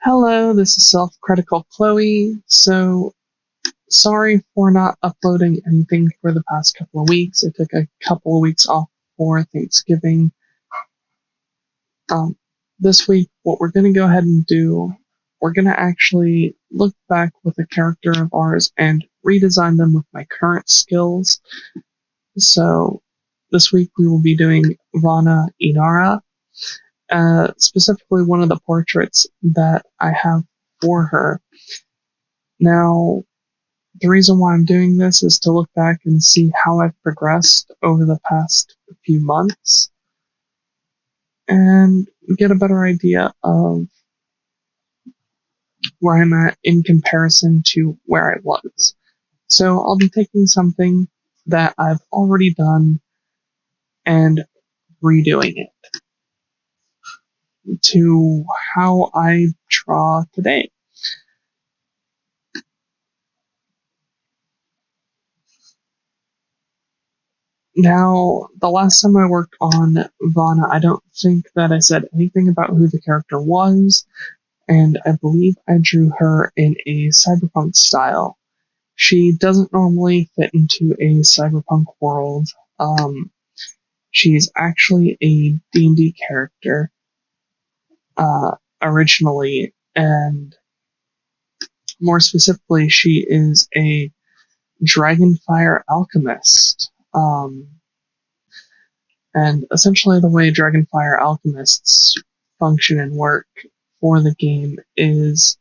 Hello, this is Self-Critical Chloe. So, sorry for not uploading anything for the past couple of weeks. I took a couple of weeks off for Thanksgiving. This week, what we're going to go ahead and do, we're going to actually look back with a character of ours and redesign them with my current skills. So, this week we will be doing Vanna Inara, specifically one of the portraits that I have for her. Now, the reason why I'm doing this is to look back and see how I've progressed over the past few months and get a better idea of where I'm at in comparison to where I was. So I'll be taking something that I've already done and redoing it to how I draw today. Now, the last time I worked on Vanna, I don't think that I said anything about who the character was, and I believe I drew her in a cyberpunk style. She doesn't normally fit into a cyberpunk world. She's actually a D&D character originally, and more specifically, she is a dragonfire alchemist. And essentially, the way dragonfire alchemists function and work for the game is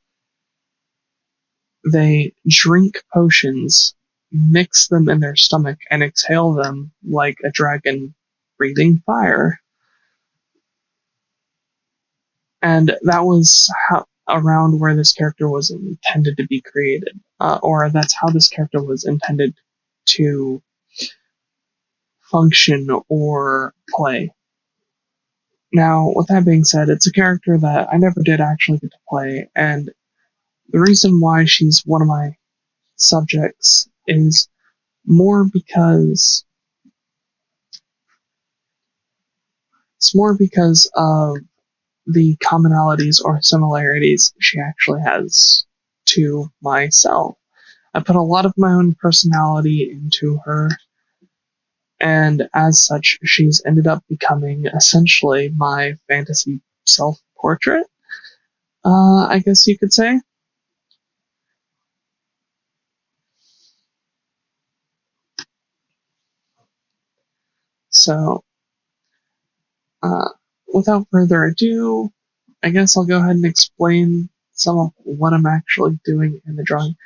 they drink potions, mix them in their stomach, and exhale them like a dragon breathing fire. And that was around where this character was intended to be created, or that's how this character was intended to function or play. Now, with that being said, it's a character that I never did actually get to play, and the reason why she's one of my subjects is more because it's more because of the commonalities or similarities she actually has to myself. I put a lot of my own personality into her, and as such, she's ended up becoming essentially my fantasy self portrait, I guess you could say. So, uh, without further ado, I guess I'll go ahead and explain some of what I'm actually doing in the drawing.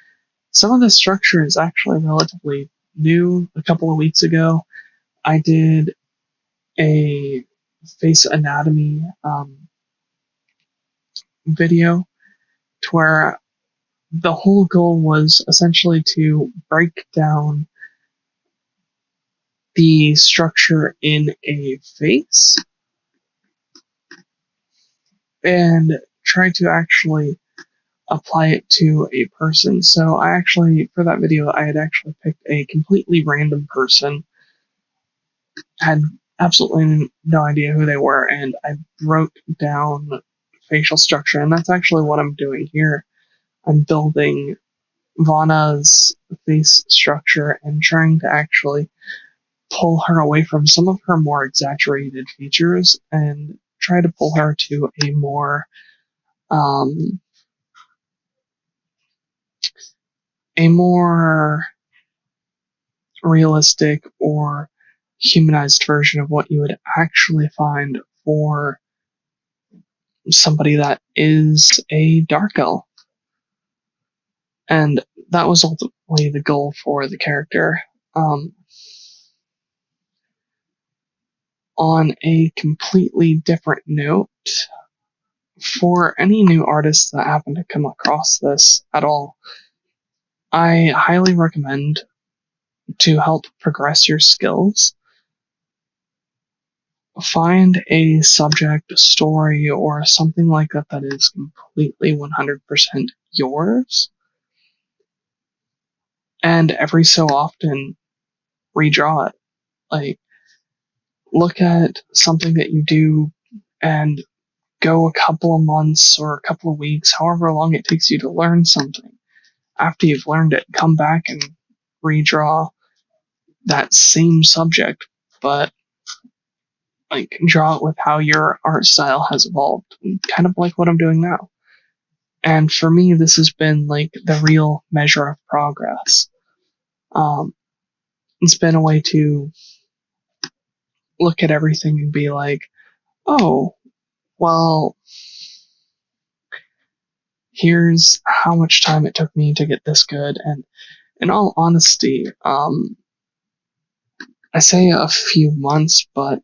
Some of the structure is actually relatively new. A couple of weeks ago, I did a face anatomy video to where the whole goal was essentially to break down the structure in a face and try to actually apply it to a person. So I actually, for that video, I had actually picked a completely random person, had absolutely no idea who they were, and I broke down facial structure, and that's actually what I'm doing here. I'm building Vanna's face structure and trying to actually pull her away from some of her more exaggerated features and try to pull her to um, a more realistic or humanized version of what you would actually find for somebody that is a dark elf. And that was ultimately the goal for the character. On a completely different note, for any new artists that happen to come across this at all, I highly recommend, to help progress your skills, find a subject, a story, or something like that that is completely 100% yours, and every so often redraw it. Like, look at something that you do and go a couple of months or a couple of weeks, however long it takes you to learn something. After you've learned it, come back and redraw that same subject, but like draw it with how your art style has evolved, kind of like what I'm doing now. And for me, this has been like the real measure of progress. Um, it's been a way to look at everything and be like, oh, well, here's how much time it took me to get this good. And in all honesty, I say a few months, but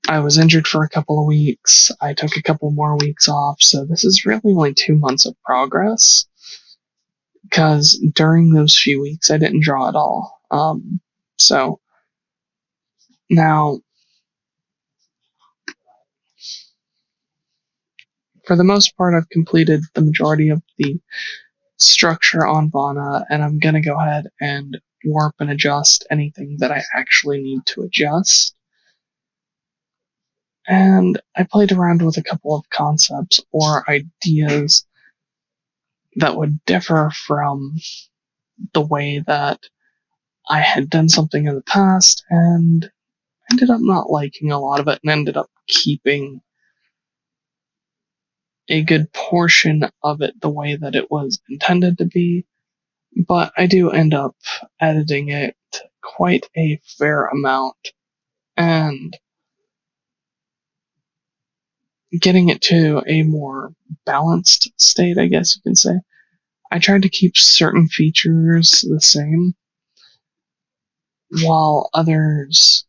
I was injured for a couple of weeks. I took a couple more weeks off, so this is really only 2 months of progress. Because during those few weeks, I didn't draw at all. So now, for the most part, I've completed the majority of the structure on Vanna, and I'm gonna go ahead and warp and adjust anything that I actually need to adjust. And I played around with a couple of concepts or ideas that would differ from the way that I had done something in the past, and ended up not liking a lot of it and ended up keeping a good portion of it the way that it was intended to be. But I do end up editing it quite a fair amount and getting it to a more balanced state, I guess you can say. I tried to keep certain features the same, while others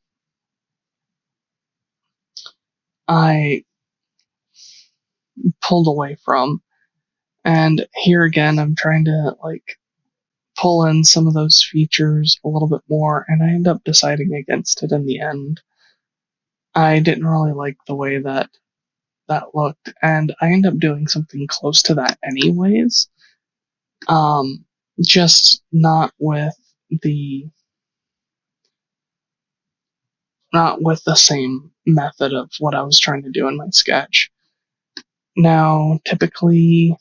I pulled away from. And here again, I'm trying to like pull in some of those features a little bit more, and I end up deciding against it in the end. I didn't really like the way that that looked, and I end up doing something close to that anyways. Um, just the not with the same method of what I was trying to do in my sketch. Now, typically,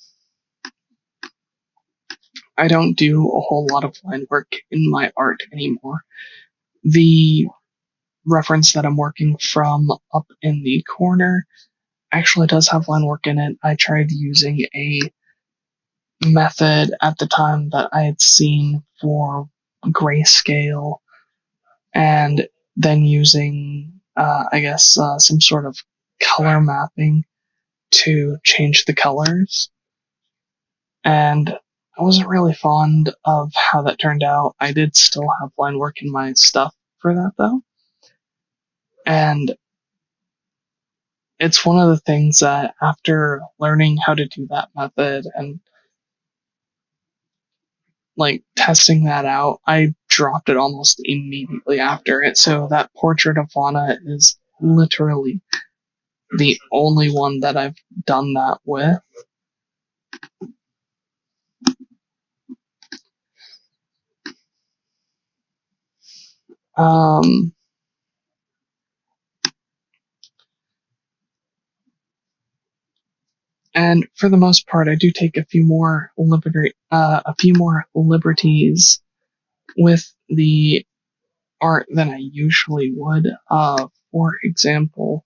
I don't do a whole lot of line work in my art anymore. The reference that I'm working from up in the corner actually does have line work in it. I tried using a method at the time that I had seen for grayscale, and then using, some sort of color mapping to change the colors. And I wasn't really fond of how that turned out. I did still have line work in my stuff for that though. And it's one of the things that after learning how to do that method and like testing that out, I dropped it almost immediately after it. So that portrait of Vanna is literally the only one that I've done that with. Um, and for the most part, I do take a few more liberties with the art than I usually would. For example,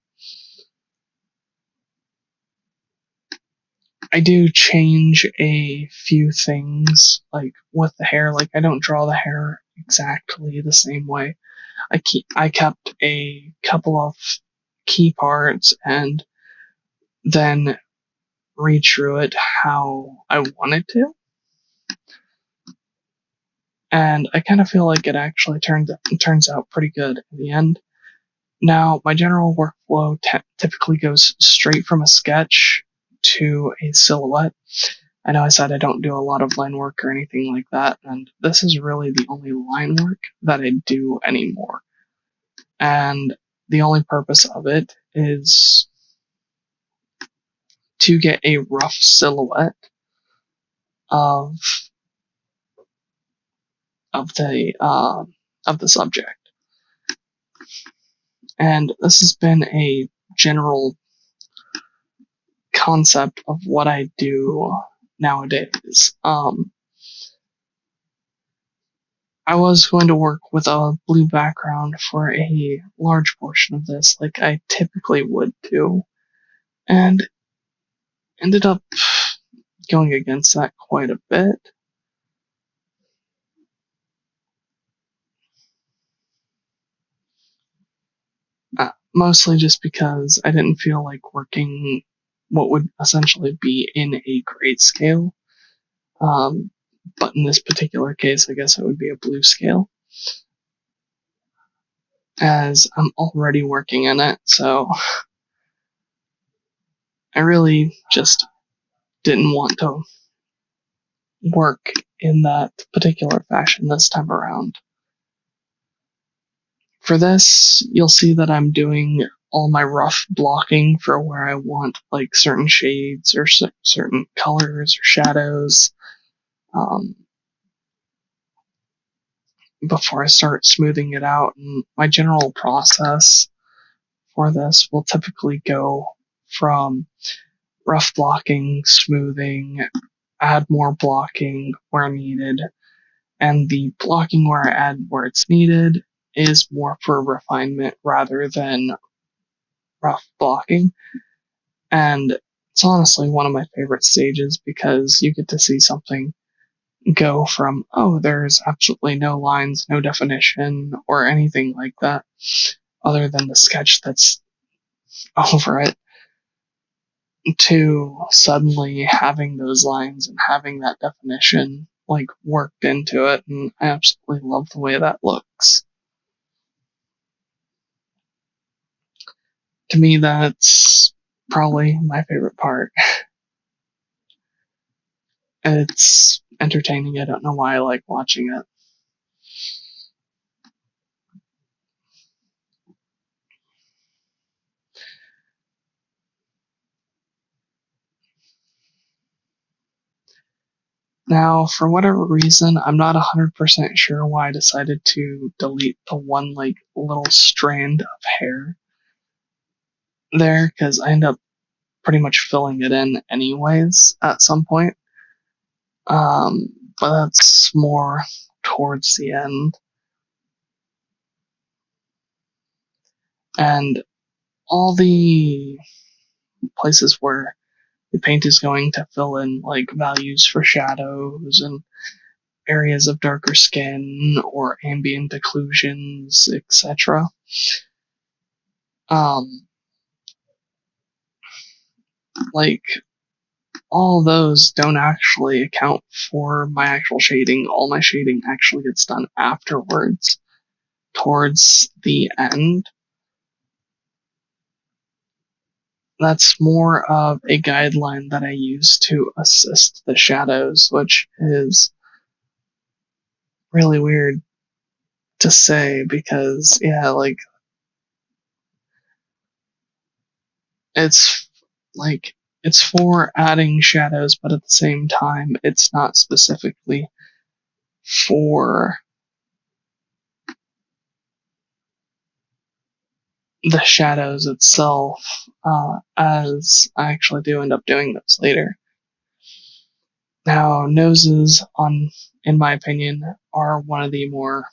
I do change a few things, like with the hair. Like I don't draw the hair exactly the same way. I kept a couple of key parts and then redrew it how I wanted to. And I kind of feel like it actually turns out pretty good in the end. Now, my general workflow typically goes straight from a sketch to a silhouette. I know I said I don't do a lot of line work or anything like that, and this is really the only line work that I do anymore. And the only purpose of it is to get a rough silhouette of of the uh, of the subject. And this has been a general concept of what I do nowadays. I was going to work with a blue background for a large portion of this, like I typically would do, and ended up going against that quite a bit. Mostly just because I didn't feel like working what would essentially be in a grayscale. But in this particular case, I guess it would be a blue scale, as I'm already working in it, so I really just didn't want to work in that particular fashion this time around. For this, you'll see that I'm doing all my rough blocking for where I want like certain shades or certain colors or shadows before I start smoothing it out. And my general process for this will typically go from rough blocking, smoothing, add more blocking where needed, and the blocking where I add where it's needed is more for refinement rather than rough blocking. And it's honestly one of my favorite stages because you get to see something go from, oh, there's absolutely no lines, no definition, or anything like that, other than the sketch that's over it, to suddenly having those lines and having that definition like worked into it, and I absolutely love the way that looks. To me, that's probably my favorite part. It's entertaining. I don't know why I like watching it. Now, for whatever reason, I'm not 100% sure why I decided to delete the one like little strand of hair there, because I end up pretty much filling it in anyways at some point. But that's more towards the end. And all the places where the paint is going to fill in like values for shadows and areas of darker skin or ambient occlusions, etc. Like all those don't actually account for my actual shading. All my shading actually gets done afterwards, towards the end. That's more of a guideline that I use to assist the shadows, which is really weird to say because, yeah, like, it's like, it's for adding shadows, but at the same time, it's not specifically for the shadows itself, as I actually do end up doing those later. Now, noses, in my opinion, are one of the more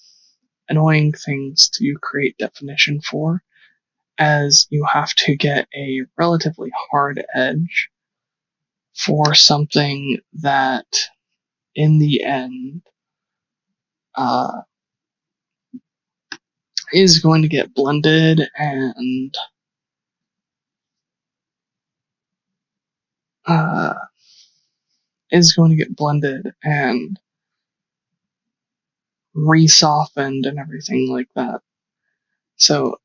annoying things to create definition for, as you have to get a relatively hard edge for something that, in the end, is going to get blended and re-softened and everything like that. So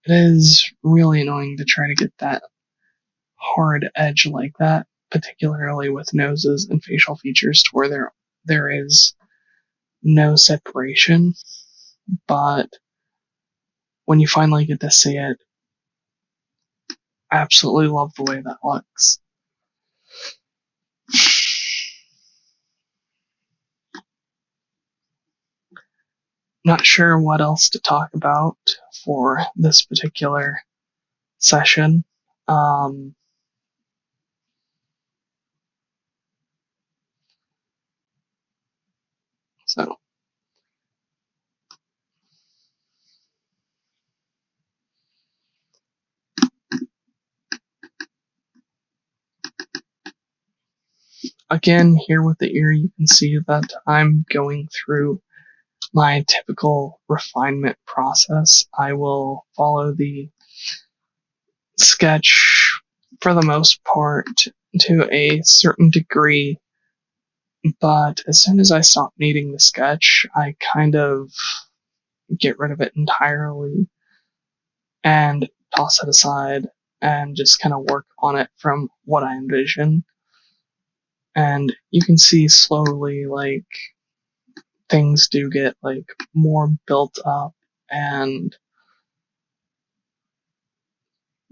it is really annoying to try to get that hard edge like that, particularly with noses and facial features to where there is no separation. But when you finally get to see it, I absolutely love the way that looks. Not sure what else to talk about for this particular session. So, again, here with the ear, you can see that I'm going through my typical refinement process. I will follow the sketch for the most part to a certain degree, but as soon as I stop needing the sketch, I kind of get rid of it entirely and toss it aside and just kind of work on it from what I envision. And you can see slowly, like, things do get, like, more built up and,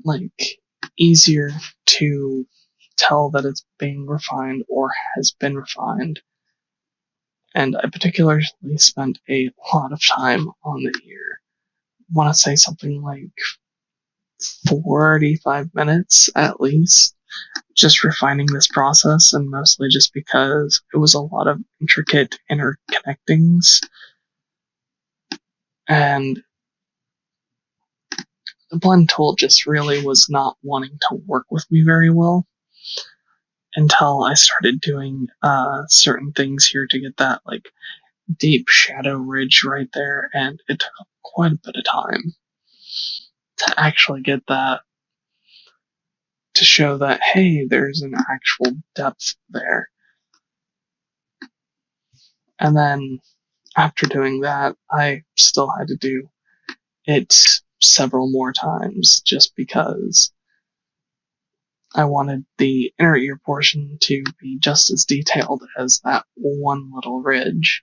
like, easier to tell that it's being refined or has been refined. And I particularly spent a lot of time on the ear. I want to say something like 45 minutes at least, just refining this process, and mostly just because it was a lot of intricate interconnectings, and the blend tool just really was not wanting to work with me very well until I started doing certain things here to get that, like, deep shadow ridge right there, and it took quite a bit of time to actually get that to show that, hey, there's an actual depth there. And then after doing that, I still had to do it several more times just because I wanted the inner ear portion to be just as detailed as that one little ridge.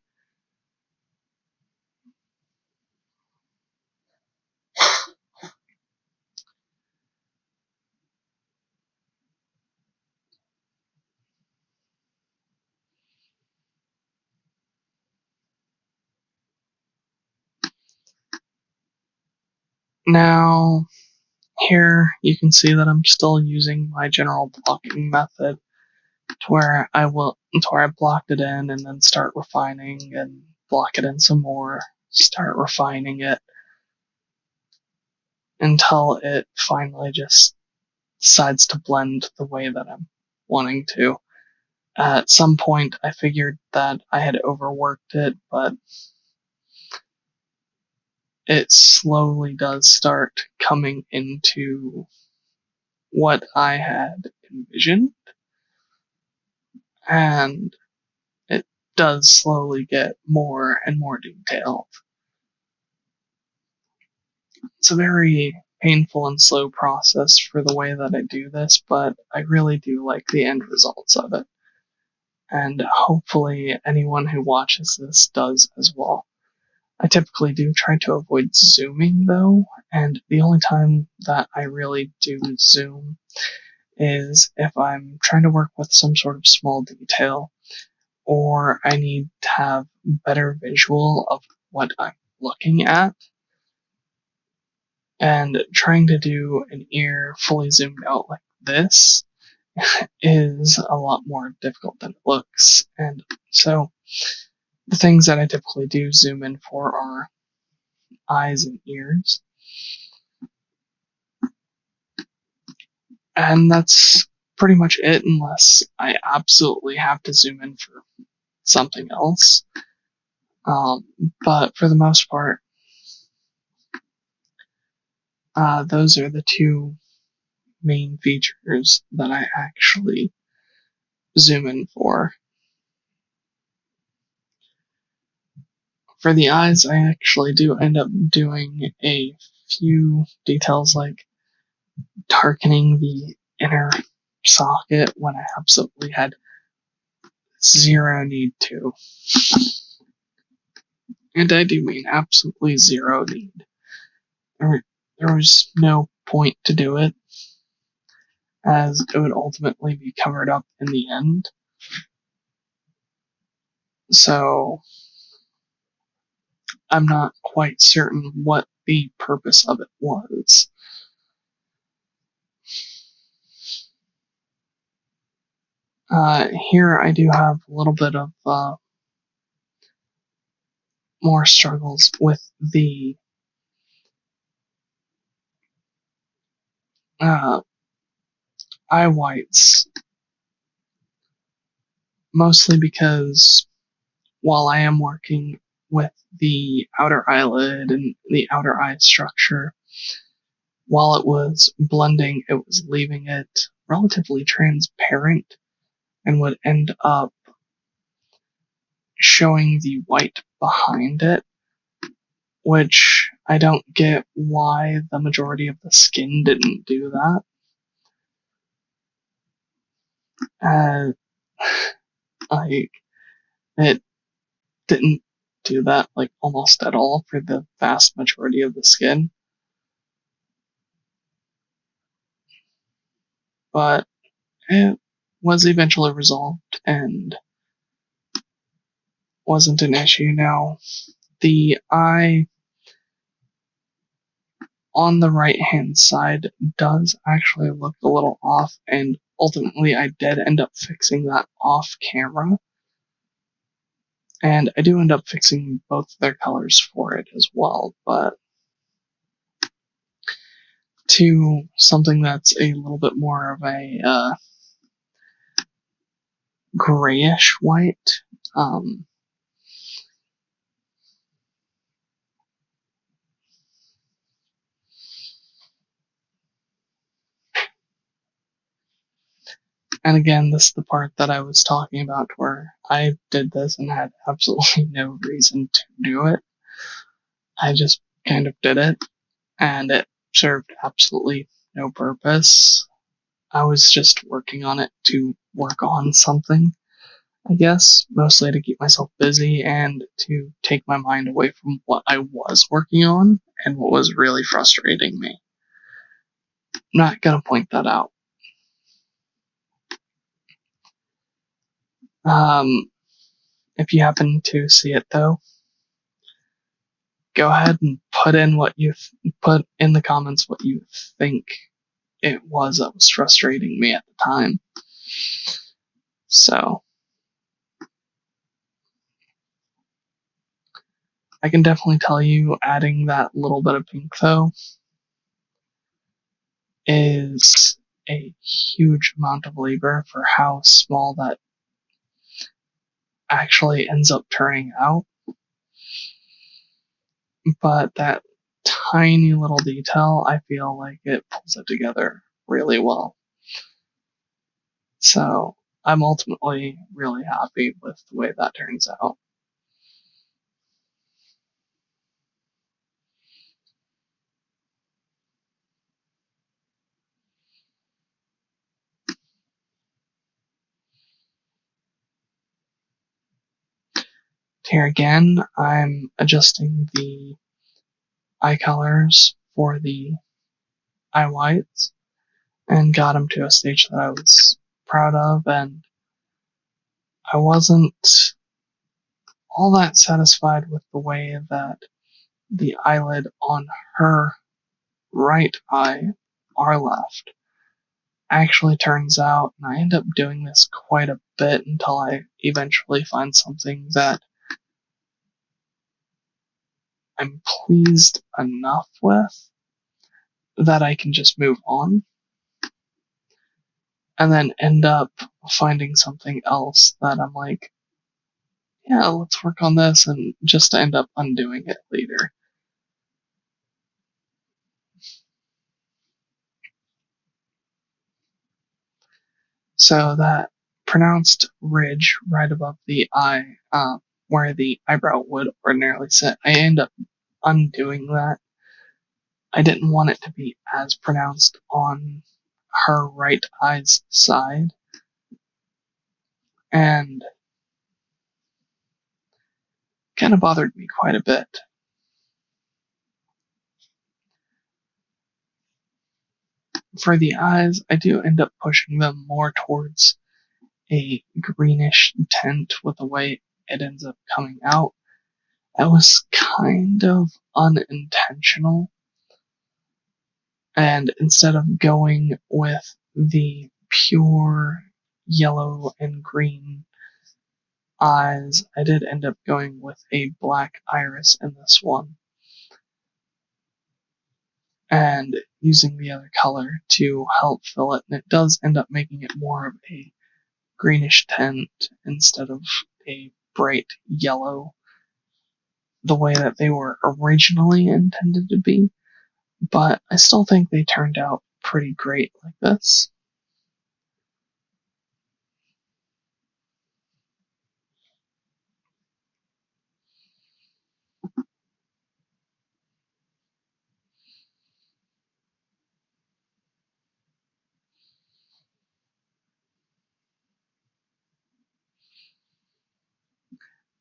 Now, here you can see that I'm still using my general blocking method to where I blocked it in and then start refining and block it in some more, start refining it until it finally just decides to blend the way that I'm wanting to. At some point, I figured that I had overworked it, but it slowly does start coming into what I had envisioned, and it does slowly get more and more detailed. It's a very painful and slow process for the way that I do this, but I really do like the end results of it. And hopefully anyone who watches this does as well. I typically do try to avoid zooming though, and the only time that I really do zoom is if I'm trying to work with some sort of small detail, or I need to have better visual of what I'm looking at. And trying to do an ear fully zoomed out like this is a lot more difficult than it looks. And so the things that I typically do zoom in for are eyes and ears. And that's pretty much it, unless I absolutely have to zoom in for something else. But for the most part, those are the two main features that I actually zoom in for. For the eyes, I actually do end up doing a few details like darkening the inner socket when I absolutely had zero need to. And I do mean absolutely zero need. There was no point to do it, as it would ultimately be covered up in the end. So I'm not quite certain what the purpose of it was. Here I do have a little bit of more struggles with the eye whites, mostly because while I am working with the outer eyelid and the outer eye structure, while it was blending, it was leaving it relatively transparent and would end up showing the white behind it, which I don't get why the majority of the skin didn't do that. Like, it didn't do that, like, almost at all for the vast majority of the skin. But it was eventually resolved and wasn't an issue. Now, the eye on the right hand side does actually look a little off, and ultimately I did end up fixing that off camera. And I do end up fixing both their colors for it as well, but to something that's a little bit more of a grayish white. And again, this is the part that I was talking about where I did this and had absolutely no reason to do it. I just kind of did it, and it served absolutely no purpose. I was just working on it to work on something, I guess, mostly to keep myself busy and to take my mind away from what I was working on and what was really frustrating me. I'm not gonna point that out. If you happen to see it though, go ahead and put in put in the comments what you think it was that was frustrating me at the time. So I can definitely tell you adding that little bit of pink though is a huge amount of labor for how small that actually ends up turning out. But that tiny little detail, I feel like it pulls it together really well. So I'm ultimately really happy with the way that turns out. Here again, I'm adjusting the eye colors for the eye whites and got them to a stage that I was proud of, and I wasn't all that satisfied with the way that the eyelid on her right eye, our left, actually turns out, and I end up doing this quite a bit until I eventually find something that I'm pleased enough with that I can just move on, and then end up finding something else that I'm like, yeah, let's work on this, and just to end up undoing it later. So that pronounced ridge right above the eye, where the eyebrow would ordinarily sit, I end up undoing that. I didn't want it to be as pronounced on her right eye's side, and kind of bothered me quite a bit. For the eyes, I do end up pushing them more towards a greenish tint with the way it ends up coming out. That was kind of unintentional, and instead of going with the pure yellow and green eyes, I did end up going with a black iris in this one, and using the other color to help fill it, and it does end up making it more of a greenish tint instead of a bright yellow, the way that they were originally intended to be. But I still think they turned out pretty great like this.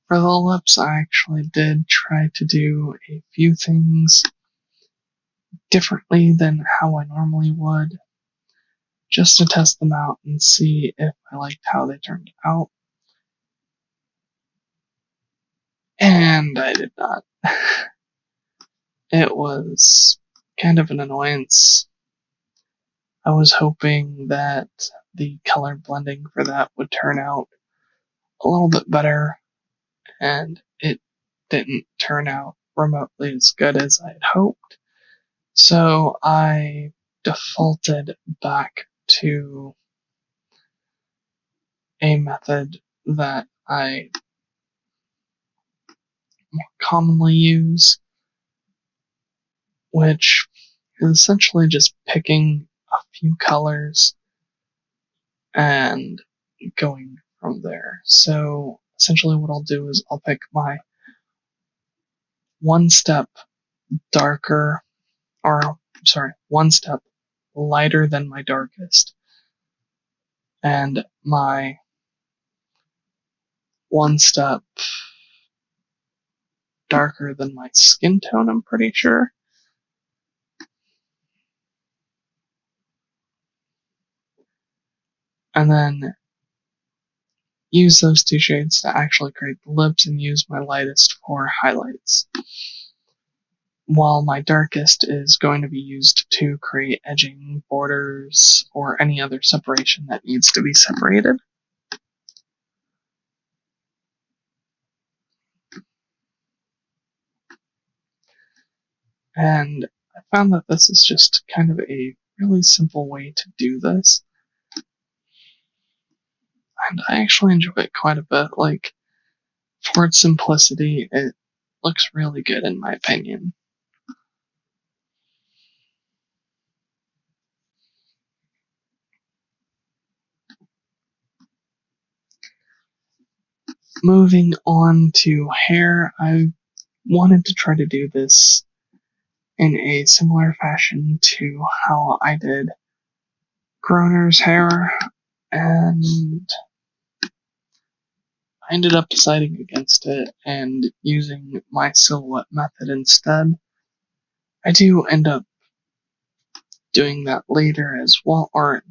For the lips, I actually did try to do a few things differently than how I normally would, just to test them out and see if I liked how they turned out. And I did not. It was kind of an annoyance. I was hoping that the color blending for that would turn out a little bit better, and it didn't turn out remotely as good as I had hoped. So I defaulted back to a method that I commonly use, which is essentially just picking a few colors and going from there. So essentially what I'll do is I'll pick my one step darker, or sorry, one step lighter than my darkest, and my one step darker than my skin tone, I'm pretty sure. And then use those two shades to actually create the lips and use my lightest for highlights, while my darkest is going to be used to create edging, borders, or any other separation that needs to be separated. And I found that this is just kind of a really simple way to do this. And I actually enjoy it quite a bit. Like, for its simplicity, it looks really good in my opinion. Moving on to hair, I wanted to try to do this in a similar fashion to how I did Groner's hair, and I ended up deciding against it and using my silhouette method instead. I do end up doing that later as well, or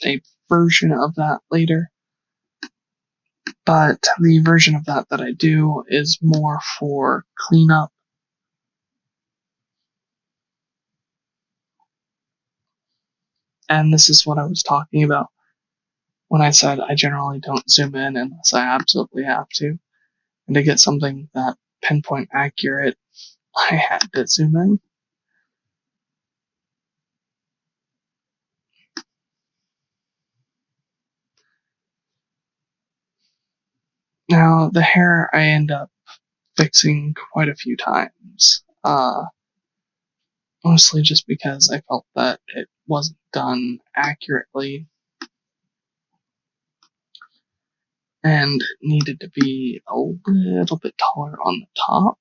a version of that later, but the version of that I do is more for cleanup. And this is what I was talking about when I said I generally don't zoom in unless I absolutely have to. And to get something that pinpoint accurate, I had to zoom in. Now, the hair I end up fixing quite a few times, mostly just because I felt that it wasn't done accurately and needed to be a little bit taller on the top.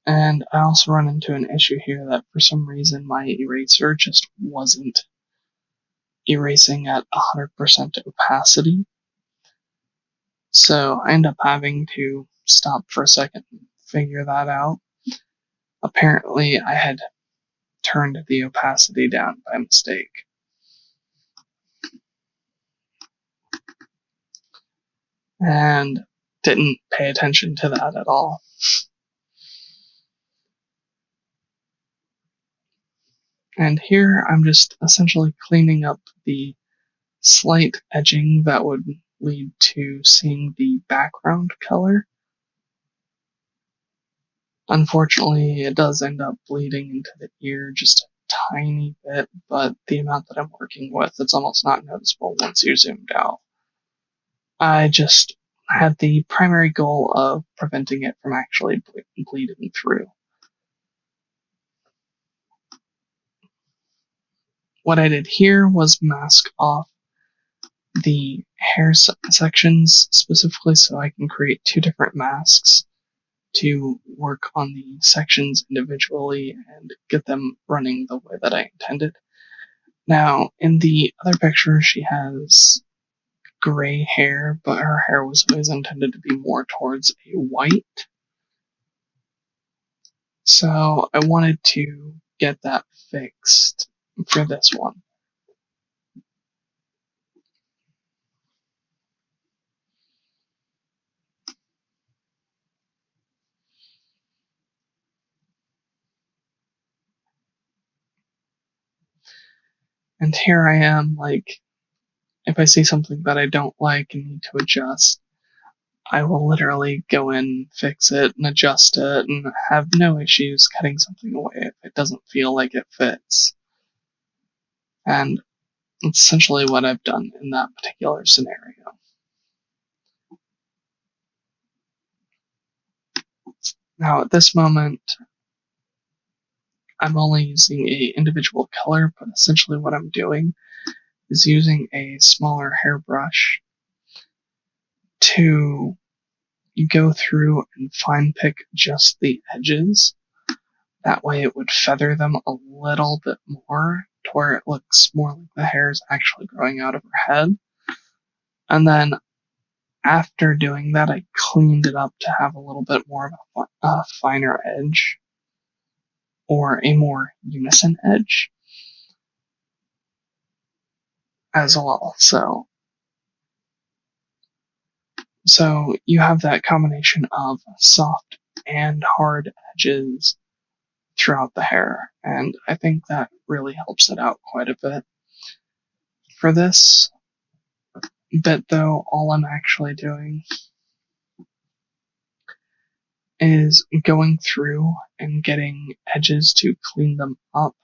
And I also run into an issue here that for some reason my eraser just wasn't erasing at 100% opacity. So I end up having to stop for a second and figure that out. Apparently, I had turned the opacity down by mistake. And didn't pay attention to that at all. And here I'm just essentially cleaning up the slight edging that would lead to seeing the background color. Unfortunately, it does end up bleeding into the ear just a tiny bit, but the amount that I'm working with, it's almost not noticeable once you're zoomed out. I just had the primary goal of preventing it from actually bleeding through. What I did here was mask off the hair sections specifically so I can create two different masks to work on the sections individually and get them running the way that I intended. Now, in the other picture, she has gray hair, but her hair was always intended to be more towards a white. So I wanted to get that fixed for this one. And here I am, like, if I see something that I don't like and need to adjust, I will literally go in, fix it, and adjust it, and have no issues cutting something away if it doesn't feel like it fits. And it's essentially what I've done in that particular scenario. Now, at this moment, I'm only using a individual color, but essentially what I'm doing is using a smaller hairbrush to go through and fine pick just the edges. That way it would feather them a little bit more to where it looks more like the hair is actually growing out of her head. And then after doing that, I cleaned it up to have a little bit more of a finer edge or a more unison edge as well. So you have that combination of soft and hard edges throughout the hair, and I think that really helps it out quite a bit. For this bit, though, all I'm actually doing is going through and getting edges to clean them up,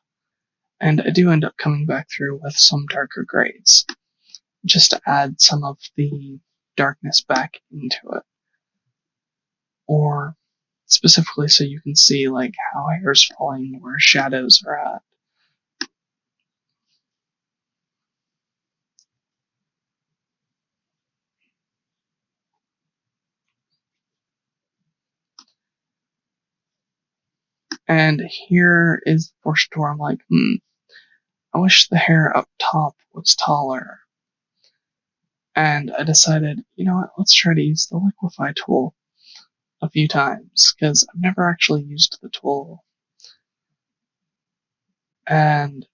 and I do end up coming back through with some darker grays, just to add some of the darkness back into it. Or specifically so you can see like how hair's falling, where shadows are at. And here is the portion where I'm like, I wish the hair up top was taller. And I decided, you know what, let's try to use the liquify tool a few times, because I've never actually used the tool. And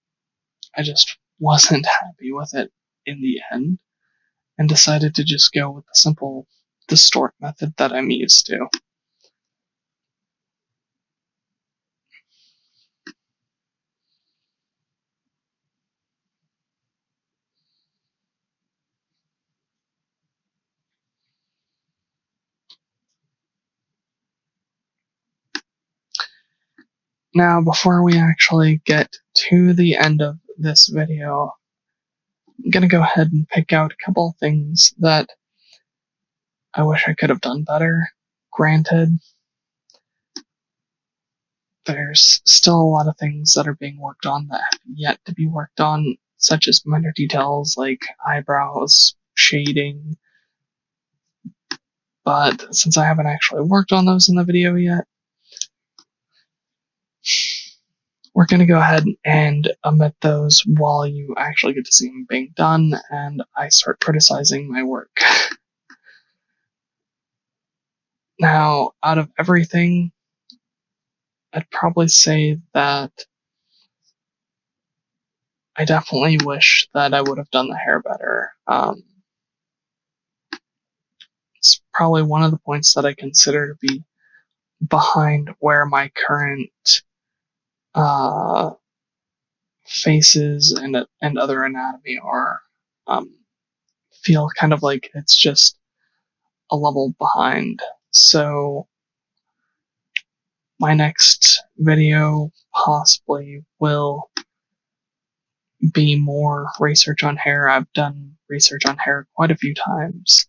I just wasn't happy with it in the end, and decided to just go with the simple distort method that I'm used to. Now, before we actually get to the end of this video, I'm going to go ahead and pick out a couple things that I wish I could have done better. Granted, there's still a lot of things that are being worked on that have yet to be worked on, such as minor details like eyebrows, shading. But since I haven't actually worked on those in the video yet, we're going to go ahead and omit those while you actually get to see them being done, and I start criticizing my work. Now, out of everything, I'd probably say that I definitely wish that I would have done the hair better. It's probably one of the points that I consider to be behind where my current uh, faces and other anatomy are. feel kind of like it's just a level behind. So my next video possibly will be more research on hair. I've done research on hair quite a few times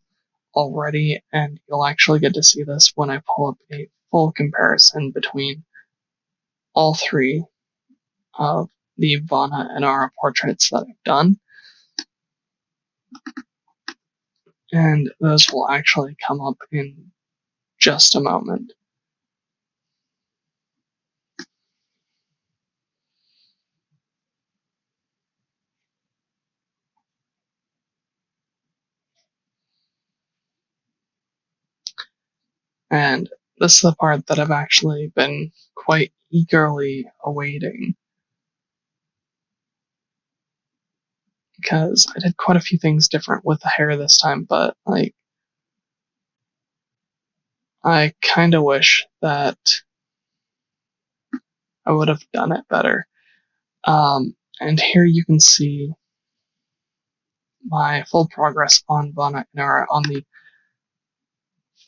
already, and you'll actually get to see this when I pull up a full comparison between all three of the Vanna and Ara portraits that I've done. And those will actually come up in just a moment. And this is the part that I've actually been quite eagerly awaiting, because I did quite a few things different with the hair this time, but like, I kind of wish that I would have done it better. And here you can see my full progress on Vanna Inara on the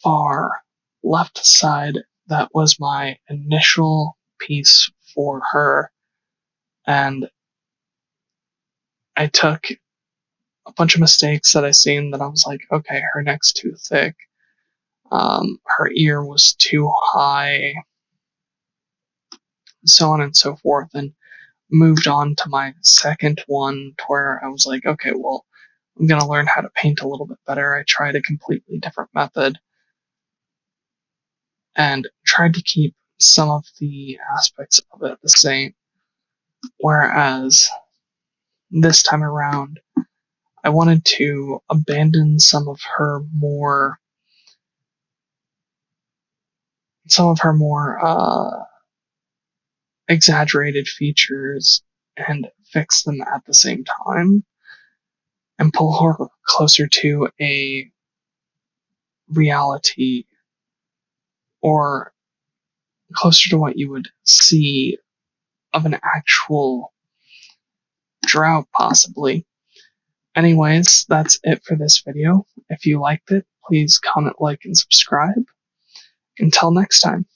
far left side. That was my initial piece for her, and I took a bunch of mistakes that I seen that I was like, okay, her neck's too thick, her ear was too high, so on and so forth, and moved on to my second one to where I was like, okay, well, I'm gonna learn how to paint a little bit better. I tried a completely different method and tried to keep some of the aspects of it the same. Whereas this time around, I wanted to abandon some of her more exaggerated features and fix them at the same time and pull her closer to a reality, or closer to what you would see of an actual drought, possibly. Anyways, that's it for this video. If you liked it, please comment, like, and subscribe. Until next time.